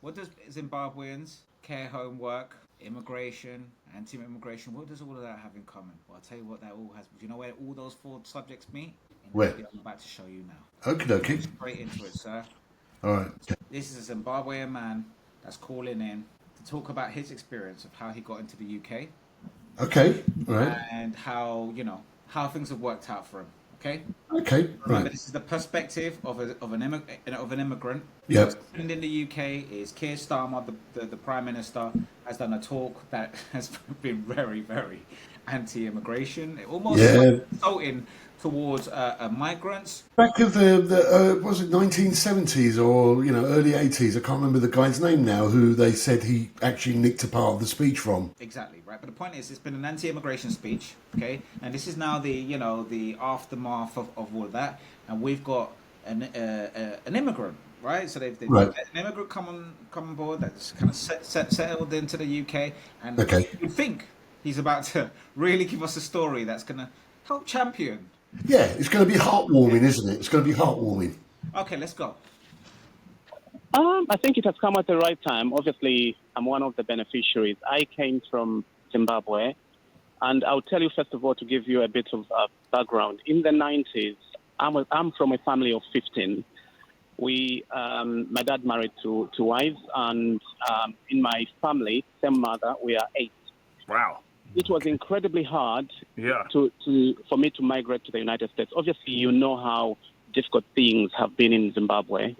What does Zimbabweans, care home work, immigration, anti-immigration, what does all of that have in common? Well, I'll tell you what that all has. Do you know where all those four subjects meet? In the Where? video I'm about to show you now. Okie Go dokie. straight into it, sir. All right. This is a Zimbabwean man that's calling in to talk about his experience of how he got into the UK Okay. All right. and how, how things have worked out for him. Okay? Okay. Remember, Right. this is the perspective of an immigrant. Yep. What's happened in the UK is Keir Starmer, the Prime Minister, has done a talk that has been very, very anti-immigration, almost like Yeah. insulting towards migrants. Back of the was it 1970s or early 80s? I can't remember the guy's name now. Who they said he actually nicked a part of the speech from. Exactly, right. But the point is, it's been an anti-immigration speech, okay? And this is now the aftermath of all of that. And we've got an immigrant, right? So they've Right. let an immigrant come on board that's kind of settled into the UK, and Okay. you think he's about to really give us a story that's going to help champion. Yeah, it's going to be heartwarming, isn't it? It's going to be heartwarming. Okay, let's go. I think it has come at the right time. Obviously, I'm one of the beneficiaries. I came from Zimbabwe, and I'll tell you first of all to give you a bit of background. In the 90s, I'm from a family of 15. My dad married two wives, and in my family, same mother, we are 8. Wow. It was incredibly hard Yeah. for me to migrate to the United States. Obviously, you know how difficult things have been in Zimbabwe.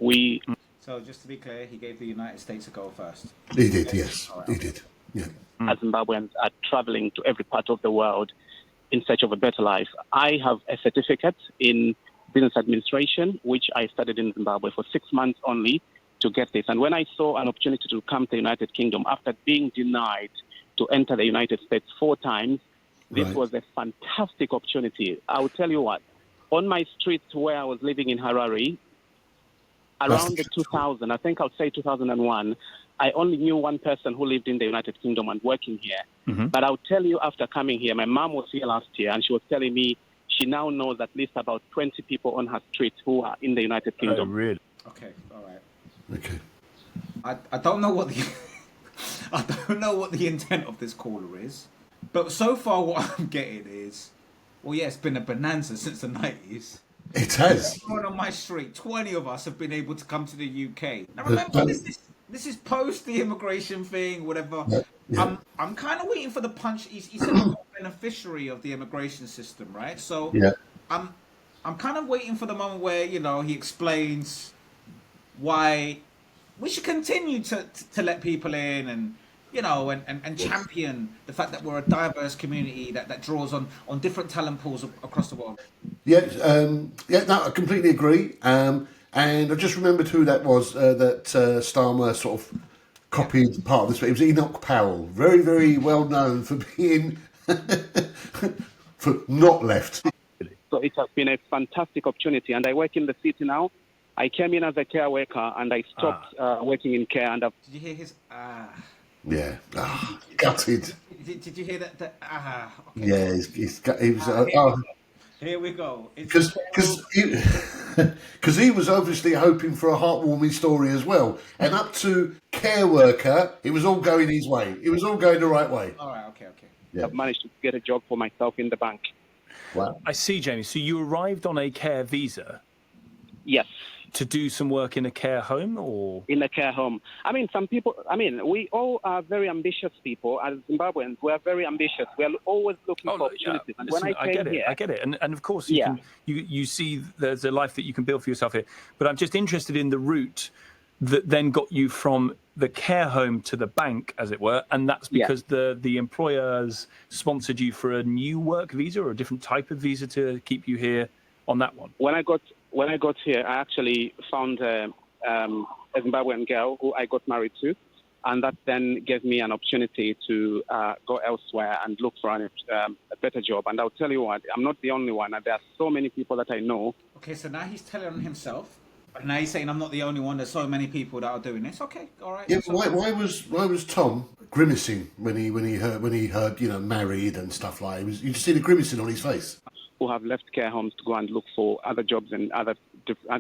So just to be clear, he gave the United States a go first. He did, yes, he did. Yeah. As Zimbabweans are traveling to every part of the world in search of a better life. I have a certificate in business administration, which I studied in Zimbabwe for 6 months only to get this. And when I saw an opportunity to come to the United Kingdom after being denied to enter the United States 4 times, this Right. was a fantastic opportunity. I will tell you what, on my street where I was living in Harare, around the 2000, I think I'll say 2001, I only knew one person who lived in the United Kingdom and working here. Mm-hmm. But I'll tell you, after coming here, my mom was here last year, and she was telling me she now knows at least about 20 people on her street who are in the United Oh, Kingdom. really? Okay, all right. Okay. I don't know what the I don't know what the intent of this caller is, but so far what I'm getting is, well, yeah, it's been a bonanza since the 90s. It has. Everyone on my street, 20 of us have been able to come to the UK. Now But remember, don't- this is post the immigration thing, whatever. Yeah, yeah. I'm kind of waiting for the punch. He's a beneficiary of the immigration system, right? So Yeah. I'm kind of waiting for the moment where he explains why we should continue to let people in and and champion the fact that we're a diverse community that draws on different talent pools across the world. Yeah, no, I completely agree. And I just remembered who that was that Starmer sort of copied part of this. It was Enoch Powell, very, very well known for being for not left. So it has been a fantastic opportunity, and I work in the city now. I came in as a care worker, and I stopped working in care, and Did you hear his Yeah, gutted. Did you hear that? Okay. Yeah, he was. Here we go. Because he was obviously hoping for a heartwarming story as well, and up to care worker, it was all going his way. It was all going the right way. All right. Okay. Yeah. I've managed to get a job for myself in the bank. Wow. I see, Jamie. So you arrived on a care visa Yes, to do some work in a care home, or? in a care home. We all are very ambitious people. As Zimbabweans, we are very ambitious. We are always looking for opportunities. And Listen, when I came here, I get it. And of course, Yeah. you see there's a life that you can build for yourself here. But I'm just interested in the route that then got you from the care home to the bank, as it were. And that's Yeah. because the employers sponsored you for a new work visa or a different type of visa to keep you here on that one. when I got here, I actually found a Zimbabwean girl who I got married to, and that then gave me an opportunity to go elsewhere and look for a better job. And I'll tell you what, I'm not the only one. There are so many people that I know. Okay. So now he's telling on himself. Now he's saying I'm not the only one. There's so many people that are doing this. Okay. All right. Yeah, So- but why was Tom grimacing when he heard married and stuff like? You just see the grimacing on his face. Who have left care homes to go and look for other jobs in other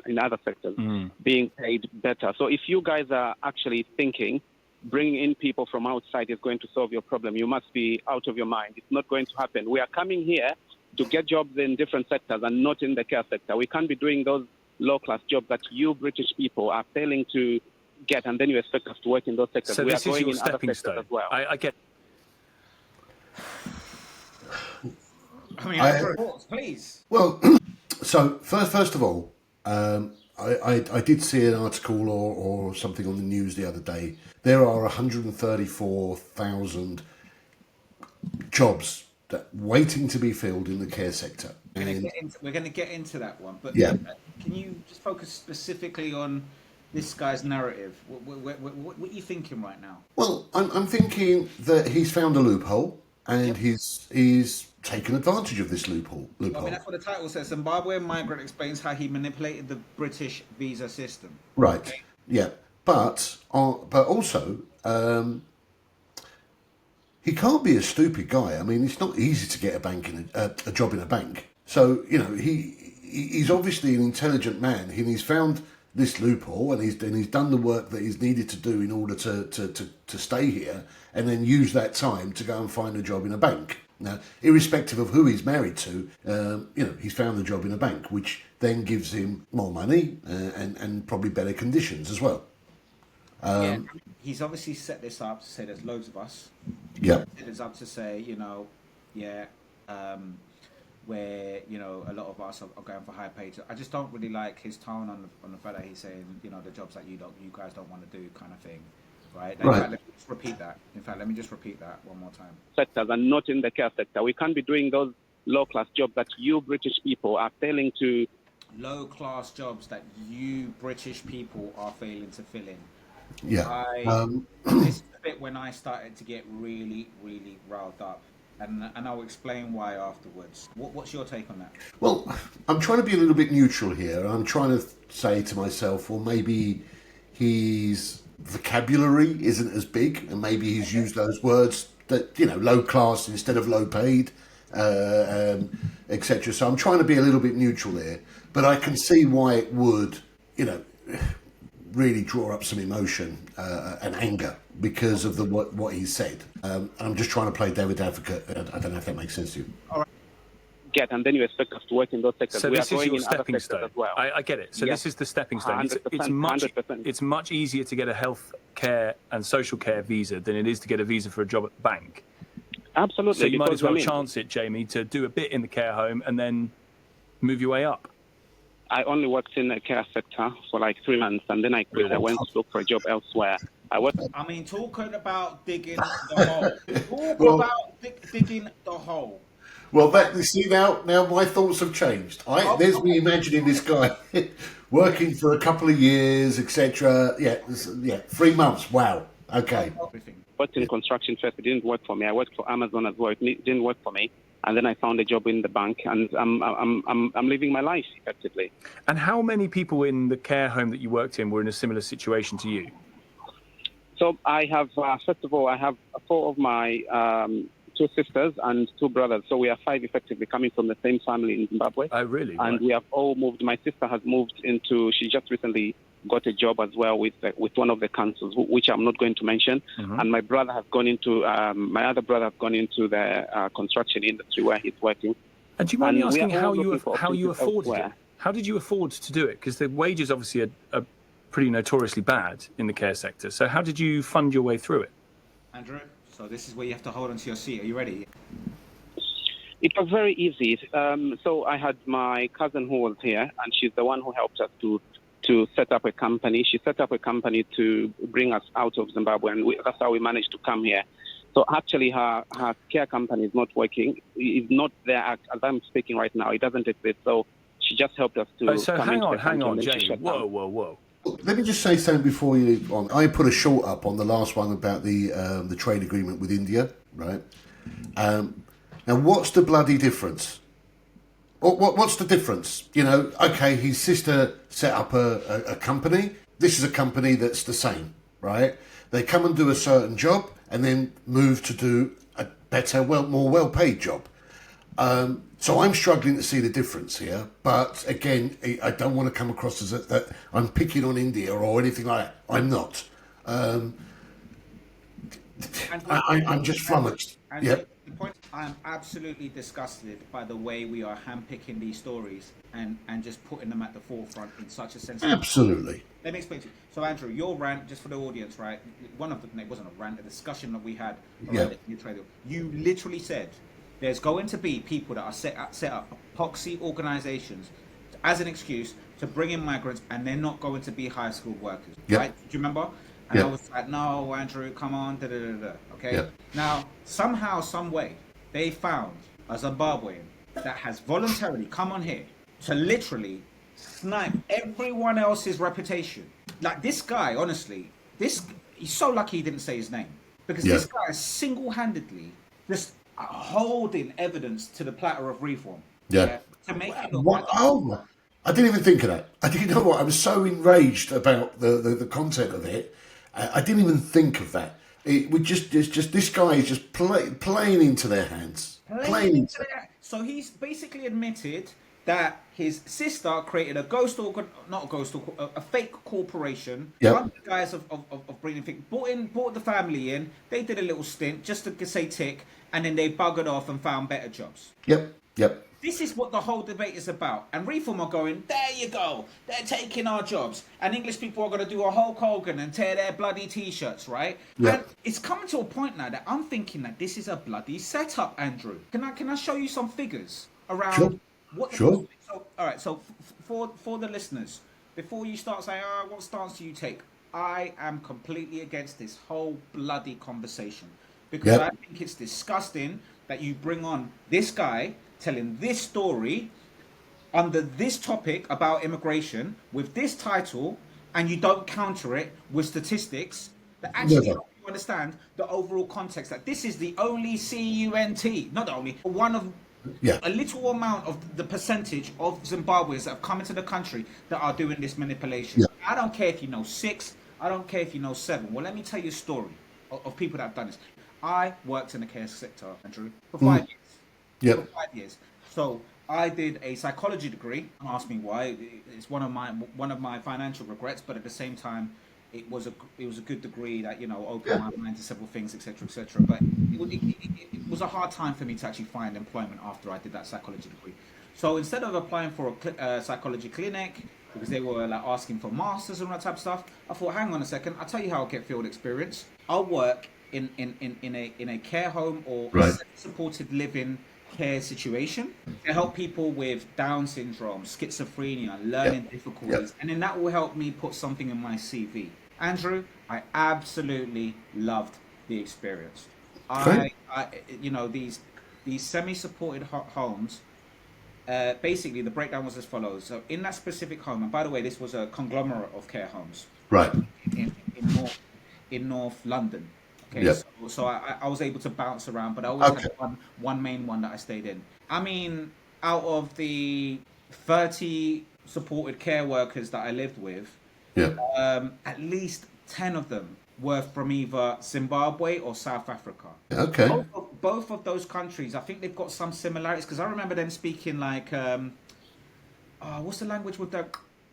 in other sectors being paid better. So if you guys are actually thinking bringing in people from outside is going to solve your problem, you must be out of your mind. It's not going to happen. We are coming here to get jobs in different sectors and not in the care sector. We can't be doing those low-class jobs that you British people are failing to get, and then you expect us to work in those sectors. So we this are is going your in other stepping sectors stone. as well. I get. I mean, Andrew, thoughts, please. Well, so first of all, I did see an article or something on the news the other day. There are 134,000 jobs waiting to be filled in the care sector. We're going to get into that one, but Yeah. Can you just focus specifically on this guy's narrative? What are you thinking right now? Well, I'm thinking that he's found a loophole and he's taken advantage of this loophole. I mean, that's what the title says. Zimbabwe migrant explains how he manipulated the British visa system. Right. Okay? Yeah. But also, he can't be a stupid guy. I mean, it's not easy to get a job in a bank. So he's obviously an intelligent man, and he's found this loophole, and he's done the work that he's needed to do in order to stay here, and then use that time to go and find a job in a bank. Now, irrespective of who he's married to, he's found a job in a bank, which then gives him more money and probably better conditions as well. He's obviously set this up to say there's loads of us. Yeah. It is up to say, where a lot of us are going for high pay. I just don't really like his tone on the fact that he's saying the jobs that you guys don't want to do, kind of thing, right? In fact, let me just repeat that. One more time. Sectors and not in the care sector. We can't be doing those low-class jobs that you British people are failing to. Low-class jobs that you British people are failing to fill in. Yeah. This is the bit when I started to get really, really riled up. And I'll explain why afterwards. What's your take on that? Well, I'm trying to be a little bit neutral here. I'm trying to say to myself, well, maybe his vocabulary isn't as big, and maybe he's used those words that, low class instead of low paid, etc. So I'm trying to be a little bit neutral there, but I can see why it would, really draw up some emotion and anger because of what he said. I'm just trying to play David Advocate. I don't know if that makes sense to you. All right. And then you expect us to work in those sectors. So we this are is going your in other stepping sectors stone. as well. I get it. So this is the stepping stone. 100%. It's much easier to get a health care and social care visa than it is to get a visa for a job at the bank. Absolutely. So you might as well chance it, Jamie, to do a bit in the care home and then move your way up. I only worked in the care sector for like 3 months, and then I quit. I went to look for a job elsewhere. Talking about digging the hole. Digging the hole. Well, now my thoughts have changed. There's me imagining this guy working for a couple of years, etc. Yeah, 3 months. Wow. Okay. Worked in construction first. It didn't work for me. I worked for Amazon as well. It didn't work for me. And then I found a job in the bank, and I'm living my life effectively. And how many people in the care home that you worked in were in a similar situation to you? So I have, first of all, I have 4 of my 2 sisters and 2 brothers. So we are 5 effectively coming from the same family in Zimbabwe. Oh, really? And we have all moved. My sister has moved she just recently got a job as well with one of the councils, which I'm not going to mention. Mm-hmm. And my brother has gone into, my other brother has gone into the construction industry where he's working. And do you mind me asking how you afforded it? How did you afford to do it? Because the wages obviously are pretty notoriously bad in the care sector. So how did you fund your way through it? Andrew, so this is where you have to hold onto your seat. Are you ready? It was very easy. So I had my cousin who was here, and she's the one who helped us to set up a company. She set up a company to bring us out of Zimbabwe, and that's how we managed to come here. So actually, her care company is not working. It's not there as I'm speaking right now. It doesn't exist. So she just helped us to. So hang on, Jamie. Whoa. Let me just say something before you on. I put a short up on the last one about the trade agreement with India, right? Now, what's the bloody difference? What's the difference? Okay, his sister set up a company. This is a company that's the same, right? They come and do a certain job and then move to do a better, more well-paid job. So I'm struggling to see the difference here. But again, I don't want to come across as that I'm picking on India or anything like that. I'm not. I'm just flummoxed. Andrew, Yep, the point, I'm absolutely disgusted by the way we are handpicking these stories and just putting them at the forefront in such a sense. absolutely. Let me explain to you. So, Andrew, your rant, just for the audience, right? One of the, it wasn't a rant, a discussion that we had around Yeah. the trade deal. You literally said there's going to be people that are set up epoxy organizations as an excuse to bring in migrants, and they're not going to be high skilled workers, Yep. right? Do you remember? And I Yep. was like, no, Andrew, come on, da da da da. Okay. Yep. Now, somehow, some way, they found a Zimbabwean that has voluntarily come on here to literally snipe everyone else's reputation. Like this guy, honestly, he's so lucky he didn't say his name, because Yeah. this guy is single-handedly just holding evidence to the platter of reform. Yeah. To make it look What? like Oh, I didn't even think of that. I didn't know what. I was so enraged about the content of it. I didn't even think of that. It's just this guy is just playing into their hands. Playing into. So he's basically admitted that his sister created a a fake corporation, Yep. under the guise of bringing things, brought the family in. They did a little stint just to say tick, and then they buggered off and found better jobs. Yep. Yep. This is what the whole debate is about. And Reform are going, there you go, they're taking our jobs. And English people are going to do a Hulk Hogan and tear their bloody T-shirts, right? Yeah. And it's coming to a point now that I'm thinking that this is a bloody setup, Andrew. Can I show you some figures around Sure. what the... Sure. So, all right, so for the listeners, before you start saying, what stance do you take? I am completely against this whole bloody conversation. Because Yep. I think it's disgusting that you bring on this guy telling this story under this topic about immigration with this title, and you don't counter it with statistics that actually Never. help you understand the overall context, that this is the only CUNT, not the only, one of Yeah. a little amount of the percentage of Zimbabweans that have come into the country that are doing this manipulation. Yeah. I don't care if you know 6, I don't care if you know 7. Well, let me tell you a story of people that have done this. I worked in the care sector, Andrew, for 5 years. Yep. For 5 years. So I did a psychology degree. Don't ask me why. It's one of my financial regrets, but at the same time, it was a good degree that opened my mind to several things, etc., etc. But it was a hard time for me to actually find employment after I did that psychology degree. So instead of applying for a psychology clinic, because they were like asking for masters and that type of stuff, I thought, hang on a second, I'll tell you how I'll get field experience. I'll work in a care home or Right. supported living care situation to help people with Down syndrome, schizophrenia, learning difficulties, and then that will help me put something in my CV. Andrew, I absolutely loved the experience. Great. These semi-supported homes. Basically, the breakdown was as follows. So, in that specific home, and by the way, this was a conglomerate of care homes Right. in North London. Okay, Yep. so I was able to bounce around, but I always Okay. had one main one that I stayed in. I mean, out of the 30 supported care workers that I lived with, Yeah. at least 10 of them were from either Zimbabwe or South Africa. Okay. Both of those countries, I think they've got some similarities, because I remember them speaking like, what's the language with the...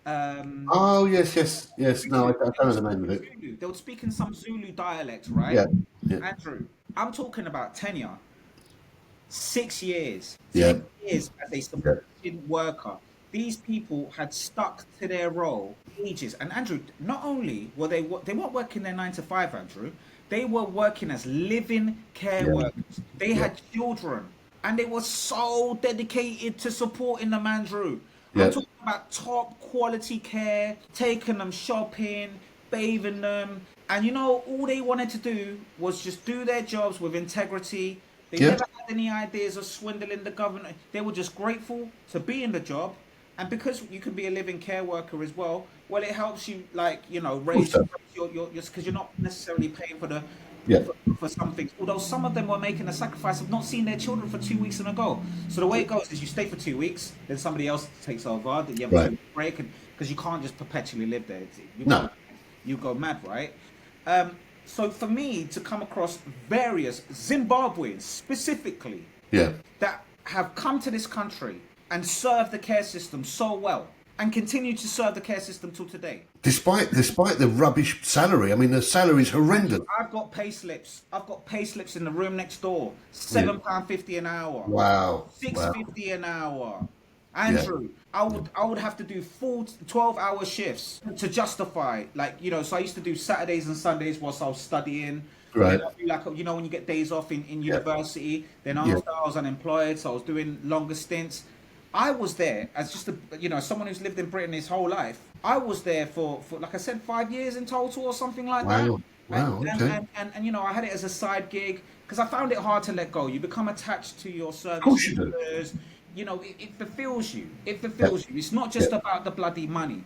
Oh yes. No, I don't know the name of it. Zulu. They were speaking some Zulu dialect, right? Yeah. Yeah. Andrew, I'm talking about tenure. 6 years. Yeah. 10 years as a supported worker. These people had stuck to their role ages. And Andrew, not only were they weren't working their 9 to 5, Andrew. They were working as living care workers. They had children, and they were so dedicated to supporting them, Andrew. Yeah. I'm talking about top quality care, taking them shopping, bathing them. And all they wanted to do was just do their jobs with integrity. They never had any ideas of swindling the government. They were just grateful to be in the job. And because you can be a living care worker as well, it helps you, raise your because you're not necessarily paying for for some things. Although some of them were making a sacrifice of not seeing their children for 2 weeks in a go. So the way it goes is you stay for 2 weeks, then somebody else takes over, then you have a break, and because you can't just perpetually live there. You go mad, right? So for me to come across various Zimbabweans specifically Yeah. that have come to this country and served the care system so well and continue to serve the care system till today. Despite the rubbish salary, I mean, the salary's horrendous. I've got pay slips. I've got pay slips in the room next door. £7.50 an hour. Wow. £6.50 an hour. Andrew, I would have to do full 12-hour shifts to justify, like, you know, so I used to do Saturdays and Sundays whilst I was studying. Right. Like, you know, when you get days off in university, then after I was unemployed, so I was doing longer stints. I was there as just someone who's lived in Britain his whole life. I was there for like I said, 5 years in total or something like that. Wow. Okay. And you know, I had it as a side gig because I found it hard to let go. You become attached to your service. Of course you do. You know, it fulfills you. It fulfills you. It's not just about the bloody money.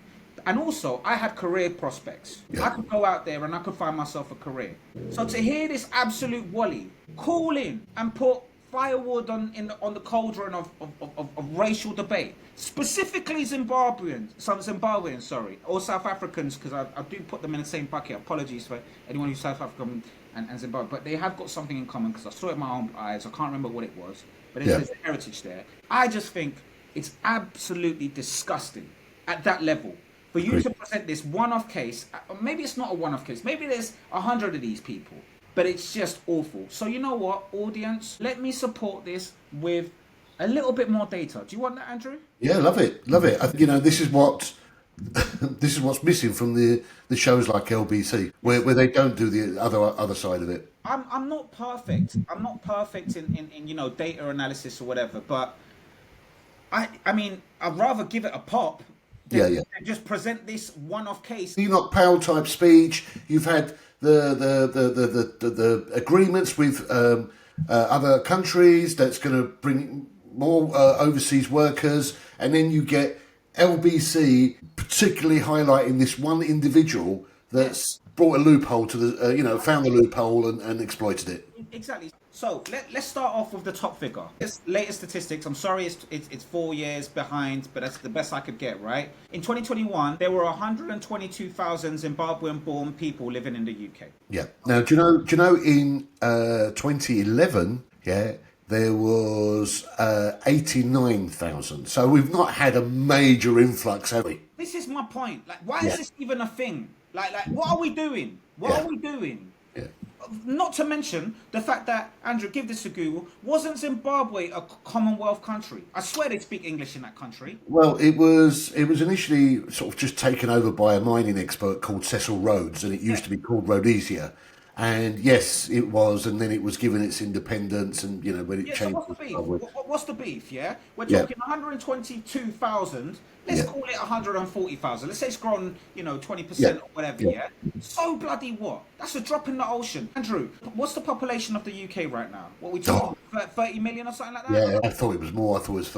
And also, I had career prospects. I could go out there and I could find myself a career. So to hear this absolute wally call in and put firewood on the cauldron of racial debate, specifically Zimbabweans, sorry, or South Africans, because I do put them in the same bucket. Apologies for anyone who's South African and Zimbabwe, but they have got something in common because I saw it with my own eyes. I can't remember what it was, but there's a heritage there. I just think it's absolutely disgusting at that level for you to present this one-off case. Maybe it's not a one-off case. Maybe there's 100 of these people. But it's just awful. So you know what, audience? Let me support this with a little bit more data. Do you want that, Andrew? Yeah, love it. I think, you know, this is what's missing from the shows like LBC, where they don't do the other side of it. I'm not perfect. I'm not perfect in you know, data analysis or whatever. But I mean, I'd rather give it a pop. Than just present this one-off case. Enoch Powell type speech. You've had the agreements with other countries that's going to bring more overseas workers, and then you get LBC particularly highlighting this one individual that's brought a loophole to the found the loophole and exploited it. Exactly. So let's start off with the top figure. This latest statistics, I'm sorry it's 4 years behind, but that's the best I could get, right? In 2021, there were 122,000 Zimbabwean-born people living in the UK. Yeah. Now, do you know in 2011, there was 89,000. So we've not had a major influx, have we? This is my point. Like, why is this even a thing? Like, what are we doing? What are we doing? Yeah. Not to mention the fact that, Andrew, give this a Google, wasn't Zimbabwe a Commonwealth country? I swear they speak English in that country. Well, it was initially sort of just taken over by a mining expert called Cecil Rhodes, and it used to be called Rhodesia. And yes, it was, and then it was given its independence, and you know when it changed. So what's the beef? What's the beef? Yeah, we're talking 122,000. Let's call it 140,000. Let's say it's grown, 20% or whatever. Yeah. So bloody what? That's a drop in the ocean. Andrew, what's the population of the UK right now? What we talking? 30 million or something like that? Yeah, I thought it was more. I thought it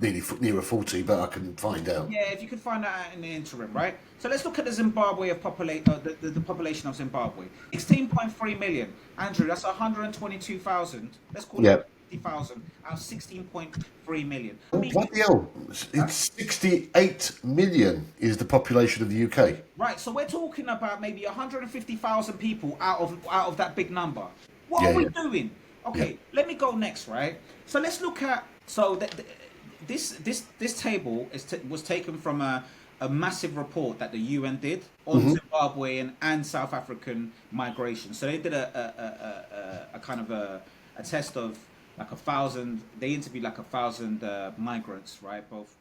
was nearer 40, but I can find out. Yeah, if you could find that out in the interim, right? So let's look at the Zimbabwe of the population of Zimbabwe. 16.3 million. Andrew, that's 122,000. Let's call it 50,000 out of 16.3 million. Oh, bloody hell. It's 68 million is the population of the UK. Right, so we're talking about maybe 150,000 people out of that big number. What are we doing? Okay, let me go next, right? So let's look at this table was taken from a massive report that the UN did on Zimbabwean and South African migration. So they did a kind of a test of like 1,000. They interviewed like 1,000 migrants, right, both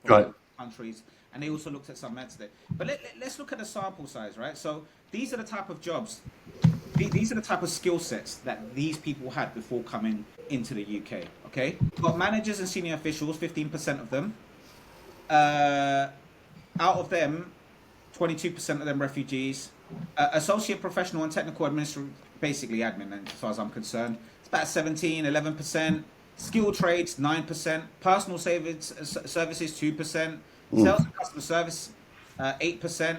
countries, and they also looked at some meds there. But let's look at the sample size, right? So these are the type of jobs, these are the type of skill sets that these people had before coming into the UK. Okay, we've got managers and senior officials, 15% of them. Out of them, 22% of them refugees. Associate professional and technical administrator, basically admin, as far as I'm concerned. It's about 11%. Skilled trades, 9%. Personal services, 2%. Sales and customer service, 8%.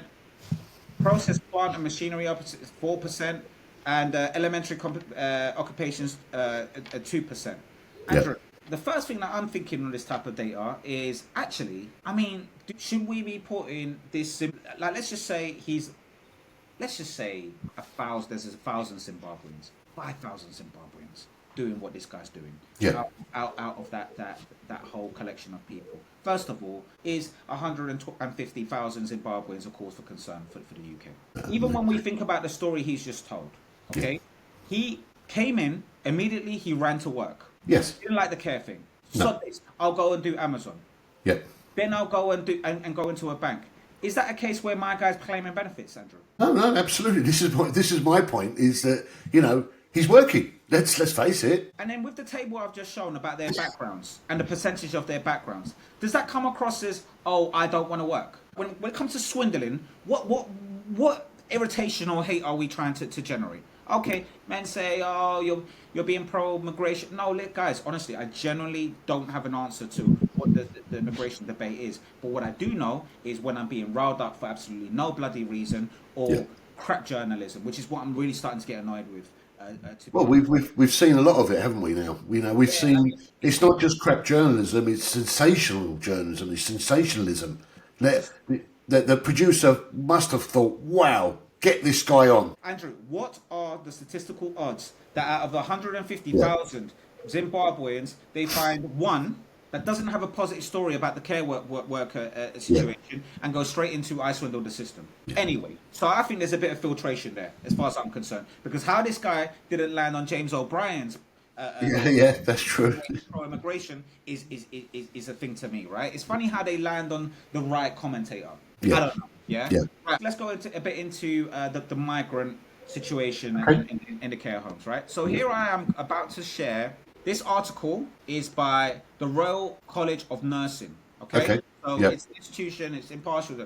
Process plant and machinery, 4%. And elementary occupations, 2%. Andrew, the first thing that I'm thinking on this type of data is actually, I mean, should we be putting this, like, let's just say there's 1,000 Zimbabweans, 5,000 Zimbabweans. doing what this guy's doing. Yeah. Out of that whole collection of people. First of all, is 150,000 Zimbabweans a cause for concern for the UK? Even when we think about the story he's just told, okay, he came in immediately. He ran to work. Yes. Didn't like the care thing. No. So I'll go and do Amazon. Yeah. Then I'll go and do and go into a bank. Is that a case where my guy's claiming benefits, Andrew? No, absolutely. This is my point. Is that he's working. Let's face it. And then with the table I've just shown about their backgrounds and the percentage of their backgrounds, does that come across as, oh, I don't want to work? When it comes to swindling, what irritation or hate are we trying to generate? Okay, men say, oh, you're being pro-migration. No, look, guys, honestly, I generally don't have an answer to what the immigration debate is. But what I do know is when I'm being riled up for absolutely no bloody reason or crap journalism, which is what I'm really starting to get annoyed with. Well, we've seen a lot of it, haven't we? Now we've seen it's not just crap journalism; it's sensational journalism, it's sensationalism. The producer must have thought, "Wow, get this guy on." Andrew, what are the statistical odds that out of the 150,000 Zimbabweans, they find one that doesn't have a positive story about the care worker situation and go straight into I swindled the system? Anyway, so I think there's a bit of filtration there, as far as I'm concerned, because how this guy didn't land on James O'Brien's that's true. pro-immigration is a thing to me, right? It's funny how they land on the right commentator. Yeah. I don't know. Yeah. Right, let's go a bit into the migrant situation in the care homes, right? So here I am about to share. This article is by the Royal College of Nursing. Okay. So it's an institution. It's impartial.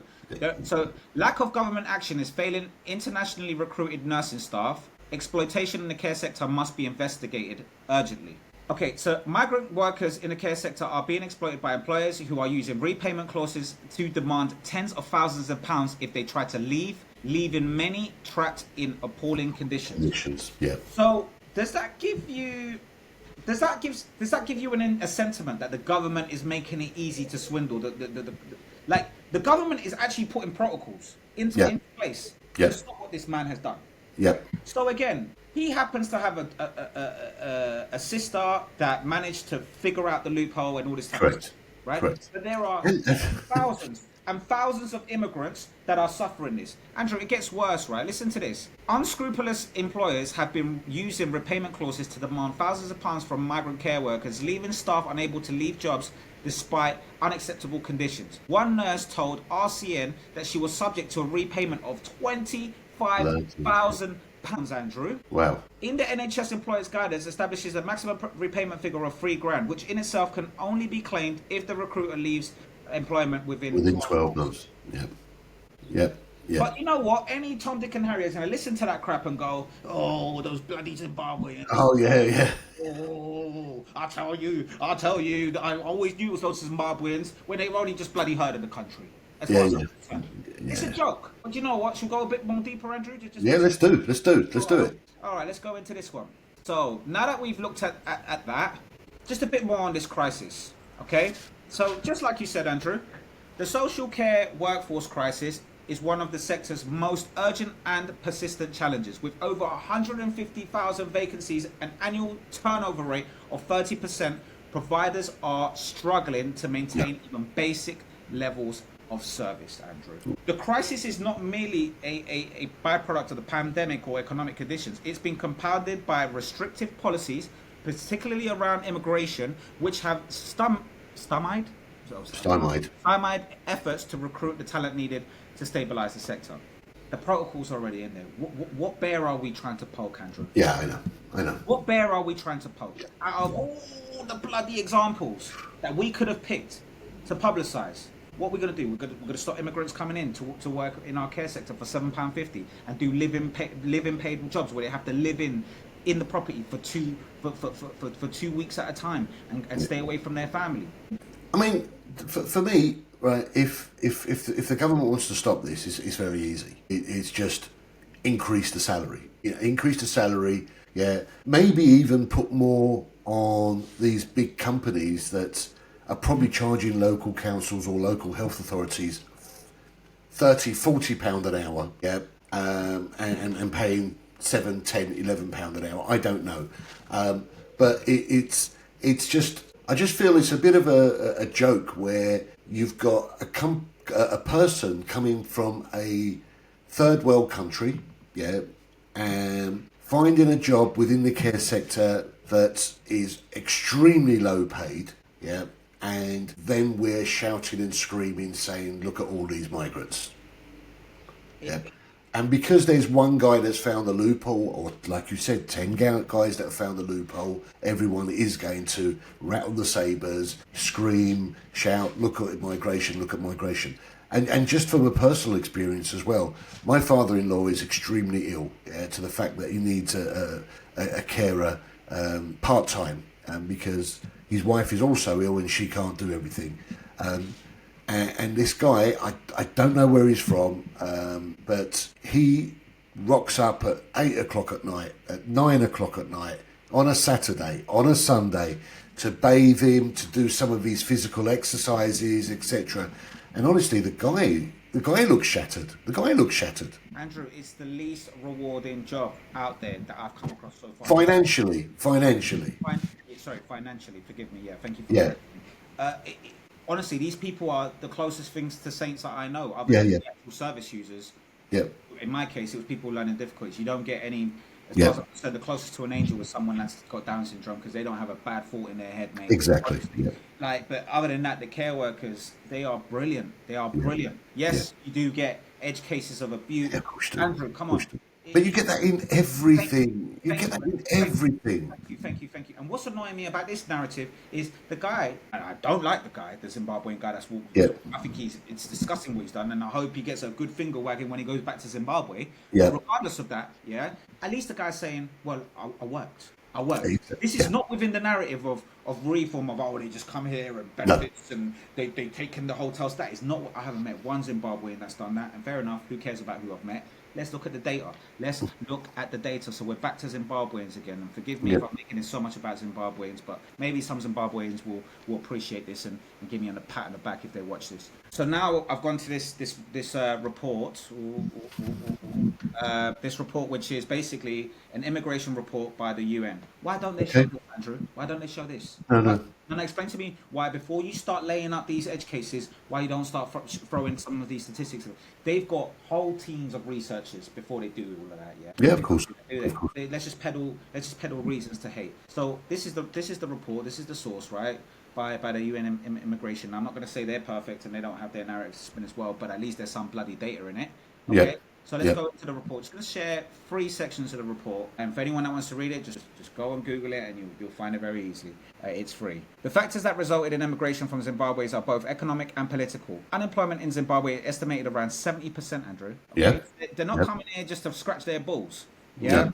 So lack of government action is failing internationally recruited nursing staff. Exploitation in the care sector must be investigated urgently. Okay, so migrant workers in the care sector are being exploited by employers who are using repayment clauses to demand tens of thousands of pounds if they try to leave, leaving many trapped in appalling conditions. Yeah. So does that give you a sentiment that the government is making it easy to swindle? The government is actually putting protocols into place to stop what this man has done. Yeah. So again, he happens to have a sister that managed to figure out the loophole and all this type of stuff, right? Correct. But there are thousands and thousands of immigrants that are suffering this. Andrew, it gets worse, right? Listen to this. Unscrupulous employers have been using repayment clauses to demand thousands of pounds from migrant care workers, leaving staff unable to leave jobs despite unacceptable conditions. One nurse told RCN that she was subject to a repayment of £25,000, Andrew. Wow. In the NHS Employers Guidance establishes a maximum repayment figure of £3,000, which in itself can only be claimed if the recruiter leaves employment within 12 months. Yeah. But you know what? Any Tom, Dick and Harry is going to listen to that crap and go, oh, those bloody Zimbabweans. Oh, yeah. Oh, I'll tell you, that I always knew it was those Zimbabweans when they were only just bloody herd of the country. As far as I'm concerned. It's a joke. But you know what? Should we go a bit more deeper, Andrew? Let's do it. All right, let's go into this one. So now that we've looked at that, just a bit more on this crisis, okay? So just like you said, Andrew, the social care workforce crisis is one of the sector's most urgent and persistent challenges. With over 150,000 vacancies, an annual turnover rate of 30%, providers are struggling to maintain even basic levels of service, Andrew. The crisis is not merely a byproduct of the pandemic or economic conditions. It's been compounded by restrictive policies, particularly around immigration, which have stymied efforts to recruit the talent needed to stabilise the sector. The protocol's already in there. What bear are we trying to poke, Andrew? Yeah, I know. What bear are we trying to poke? Out of all the bloody examples that we could have picked to publicise, what we're going to do? We're going to stop immigrants coming in to work in our care sector for £7.50 and do live-in paid jobs where they have to live in the property for 2 weeks at a time and stay away from their family. I mean, for me, right? If the government wants to stop this, it's very easy. It's just increase the salary. Increase the salary. Yeah, maybe even put more on these big companies that are probably charging local councils or local health authorities £30-40 an hour. Yeah, and paying 7, 10, 11 pound an hour. I don't know, but it's just, I just feel it's a bit of a joke where you've got a person coming from a third world country, yeah, and finding a job within the care sector that is extremely low paid, yeah, and then we're shouting and screaming saying, look at all these migrants. Yeah. And because there's one guy that's found a loophole, or like you said, 10 guys that have found a loophole, everyone is going to rattle the sabres, scream, shout, look at migration, look at migration. And just from a personal experience as well, my father-in-law is extremely ill, to the fact that he needs a carer part-time, because his wife is also ill and she can't do everything. And this guy, I don't know where he's from, but he rocks up at 8 o'clock at night, at 9 o'clock at night, on a Saturday, on a Sunday, to bathe him, to do some of his physical exercises, etc. And honestly, the guy looks shattered. The guy looks shattered. Andrew, it's the least rewarding job out there that I've come across so far. Financially. Financially. Forgive me. Yeah, thank you for that. Honestly, these people are the closest things to saints that I know. Other than the actual service users. Yeah. In my case, it was people learning difficulties. You don't get any. As Yeah. far as I said, the closest to an angel was someone that's got Down syndrome, because they don't have a bad thought in their head, mate. Exactly. Honestly. Yeah. Like, but other than that, the care workers, they are brilliant. They are brilliant. Yes, you do get edge cases of abuse. Yeah, of course do. Andrew, come on. But you get that in everything. You get that in everything. Thank you. And what's annoying me about this narrative is the guy, and I don't like the guy, the Zimbabwean guy that's walking. Yeah. I think it's disgusting what he's done, and I hope he gets a good finger wagging when he goes back to Zimbabwe. Yeah. But regardless of that, yeah, at least the guy's saying, well, I worked. Exactly. This is not within the narrative of reform of, oh, they just come here and benefits and they take in the hotels. That is not what I haven't met one Zimbabwean that's done that. And fair enough, who cares about who I've met? Let's look at the data. Let's look at the data. So we're back to Zimbabweans again. And forgive me if I'm making it so much about Zimbabweans, but maybe some Zimbabweans will appreciate this and give me a pat on the back if they watch this. So now I've gone to this report. This report, which is basically an immigration report by the UN. Why don't they show this, Andrew? Why don't they show this? No. And explain to me why, before you start laying up these edge cases, why you don't start throwing some of these statistics. They've got whole teams of researchers before they do all of that. Yeah, of course. Let's just peddle reasons to hate. So this is the report. This is the source, right? By the UN immigration. I'm not going to say they're perfect and they don't have their narrative spin as well, but at least there's some bloody data in it. Okay. Yeah. So let's go into the report. Just going to share 3 sections of the report, and for anyone that wants to read it, just go and Google it, and you'll find it very easily. It's free. The factors that resulted in immigration from Zimbabwe are both economic and political. Unemployment in Zimbabwe is estimated around 70%, Andrew. Okay? Yeah. They're not coming here just to scratch their balls. Yeah.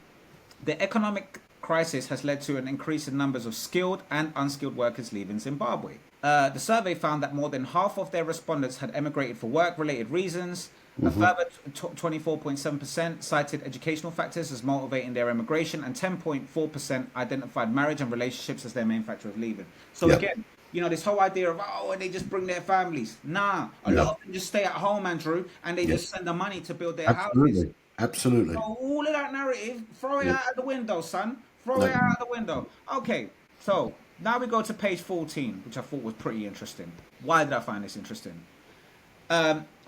The economic crisis has led to an increase in numbers of skilled and unskilled workers leaving Zimbabwe. The survey found that more than half of their respondents had emigrated for work-related reasons. A further 24.7% cited educational factors as motivating their emigration, and 10.4% identified marriage and relationships as their main factor of leaving. So again, this whole idea of, and they just bring their families. Nah, a lot of them just stay at home, Andrew, and they just send the money to build their houses. Absolutely. So all of that narrative, throw it out of the window, son. Throw it out of the window. Okay, so now we go to page 14, which I thought was pretty interesting. Why did I find this interesting?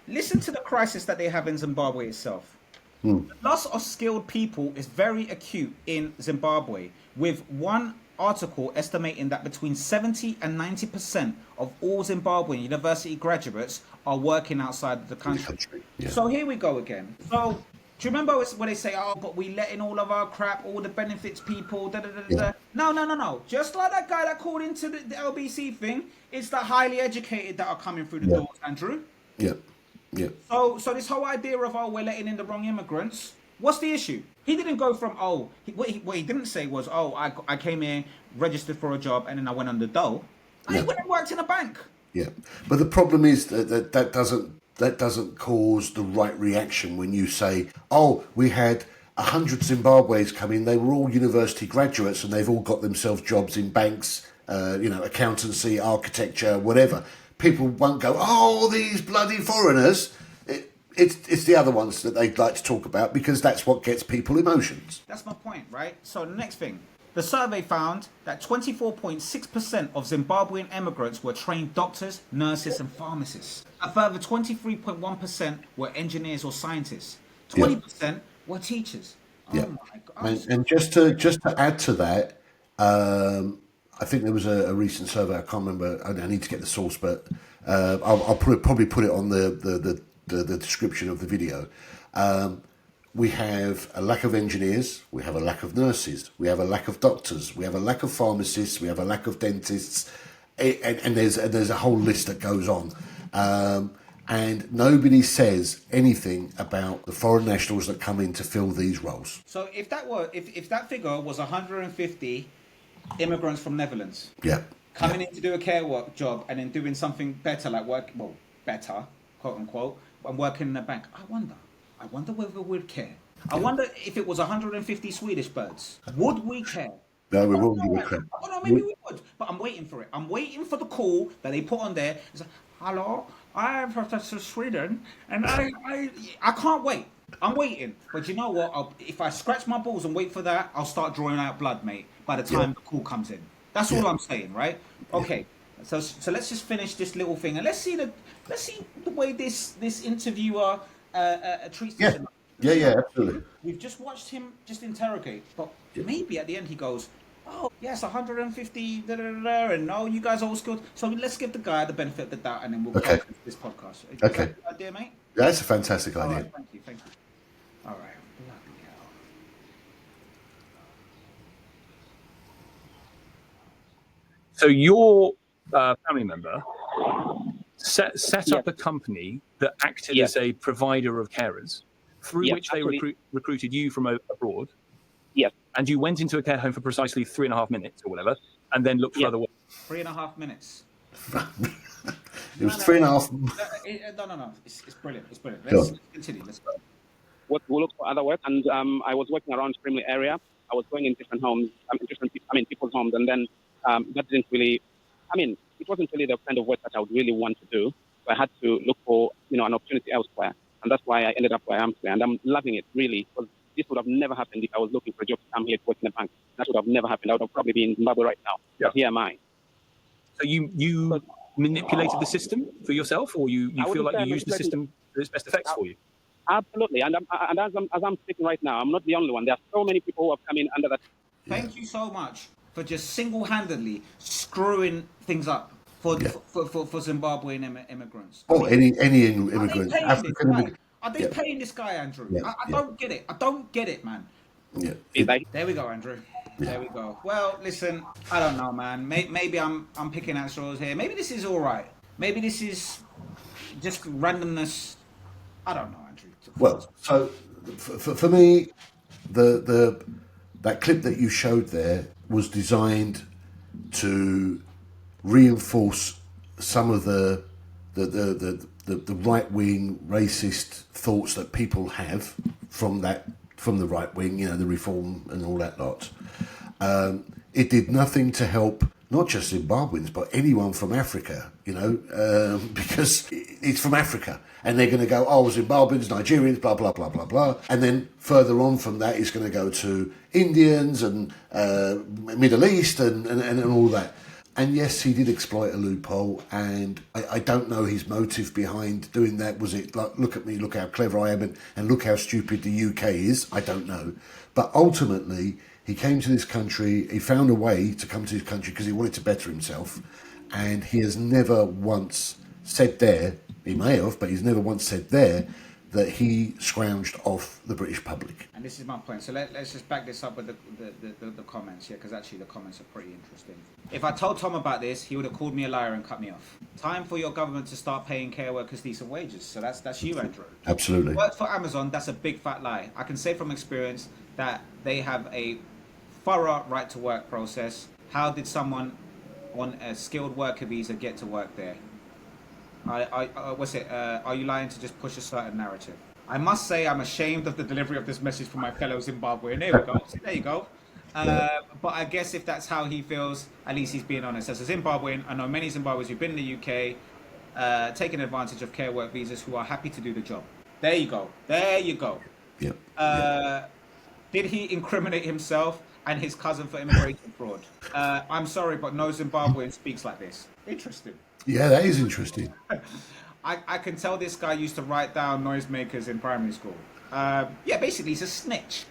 Listen to the crisis that they have in Zimbabwe itself. The loss of skilled people is very acute in Zimbabwe, with one article estimating that between 70 and 90% of all Zimbabwean university graduates are working outside of the country. Yeah. So here we go again. So do you remember when they say, but we let in all of our crap, all the benefits people, No. Just like that guy that called into the LBC thing, it's the highly educated that are coming through the doors, Andrew. Yeah. So this whole idea of, we're letting in the wrong immigrants, what's the issue? He didn't go from, what he didn't say was, I came here, registered for a job, and then I went on the dole. I went and worked in a bank. Yeah, but the problem is that doesn't cause the right reaction when you say, we had 100 Zimbabweans come in, they were all university graduates and they've all got themselves jobs in banks, accountancy, architecture, whatever. People won't go, these bloody foreigners. it's the other ones that they'd like to talk about because that's what gets people emotions. That's my point, right? So the next thing. The survey found that 24.6% of Zimbabwean immigrants were trained doctors, nurses, and pharmacists. A further 23.1% were engineers or scientists. 20% were teachers. Yeah. Oh my God. And just to add to that, I think there was a recent survey. I can't remember. I need to get the source, but I'll probably put it on the description of the video. We have a lack of engineers, we have a lack of nurses, we have a lack of doctors, we have a lack of pharmacists, we have a lack of dentists, and there's a whole list that goes on. And nobody says anything about the foreign nationals that come in to fill these roles. So if that figure was 150 immigrants from Netherlands, coming in to do a care work job and then doing something better, like better, quote unquote, and working in a bank, I wonder whether we'd care. I wonder if it was 150 Swedish birds, would we care? No, we wouldn't give a crap. I don't know, maybe we would, but I'm waiting for it. I'm waiting for the call that they put on there. It's like, hello, I am Professor Sweden, and I can't wait. I'm waiting. But you know what? If I scratch my balls and wait for that, I'll start drawing out blood, mate, by the time the call comes in. That's all I'm saying, right? Okay. So let's just finish this little thing and let's see the way this interviewer treats this. Yeah, absolutely. We've just watched him just interrogate, but maybe at the end he goes, "Oh yes, 150, and no, you guys are all skilled." So let's give the guy the benefit of the doubt, and then we'll go into this podcast. Is that a good idea, mate? Yeah, that's a fantastic idea. All right, thank you. All right, bloody hell. So your family member set up a company that acted as a provider of carers, through which they recruited you from abroad. Yes. And you went into a care home for precisely 3.5 minutes or whatever, and then looked for other work. 3.5 minutes. It was 3.5. No. It's brilliant. Let's continue. Let's go. We'll look for other work, and I was working around Frimley area. I was going in different homes, people's homes, and then that didn't really, it wasn't really the kind of work that I would really want to do. So I had to look for, an opportunity elsewhere, and that's why I ended up where I am today. And I'm loving it really, because this would have never happened if I was looking for a job to come here to work in a bank. That would have never happened. I would have probably been in Zimbabwe right now. Yeah. But here am I. So you manipulated the system for yourself, or you feel like you used the system to its best effects for you? Absolutely, and as I'm speaking right now, I'm not the only one. There are so many people who have come in under that. Thank you so much for just single-handedly screwing things up for Zimbabwean immigrants. Or any immigrant, African immigrant. Are they paying this guy, Andrew? Yeah, I don't get it. I don't get it, man. Yeah. There we go, Andrew. There we go. Well, listen, I don't know, man. Maybe I'm picking at straws here. Maybe this is all right. Maybe this is just randomness. I don't know, Andrew. Well, so for me, that clip that you showed there was designed to reinforce some of the right wing racist thoughts that people have from the right wing, the reform and all that lot. It did nothing to help not just Zimbabweans, but anyone from Africa, because it's from Africa. And they're going to go, oh, Zimbabweans, Nigerians, blah, blah, blah, blah, blah. And then further on from that, it's going to go to Indians and Middle East and all that. And yes, he did exploit a loophole, and I don't know his motive behind doing that. Was it like, look at me, look how clever I am, and look how stupid the UK is? I don't know. But ultimately, he came to this country, he found a way to come to this country because he wanted to better himself, and he has never once said there, he may have, but he's never once said there, that he scrounged off the British public. And this is my point. So let's just back this up with the comments, because actually the comments are pretty interesting. If I told Tom about this, he would have called me a liar and cut me off. Time for your government to start paying care workers decent wages. So that's you, Andrew. Absolutely. Work for Amazon, that's a big fat lie. I can say from experience that they have a thorough right to work process. How did someone on a skilled worker visa get to work there? Are you lying to just push a certain narrative? I must say I'm ashamed of the delivery of this message from my fellow Zimbabwean. There we go. See, there you go. But I guess if that's how he feels, at least he's being honest. As a Zimbabwean, I know many Zimbabweans who've been in the UK, taking advantage of care work visas who are happy to do the job. There you go. There you go. Yep. Did he incriminate himself and his cousin for immigration fraud? I'm sorry, but no Zimbabwean speaks like this. Interesting. Yeah, that is interesting. I can tell this guy used to write down noisemakers in primary school. Yeah, basically he's a snitch.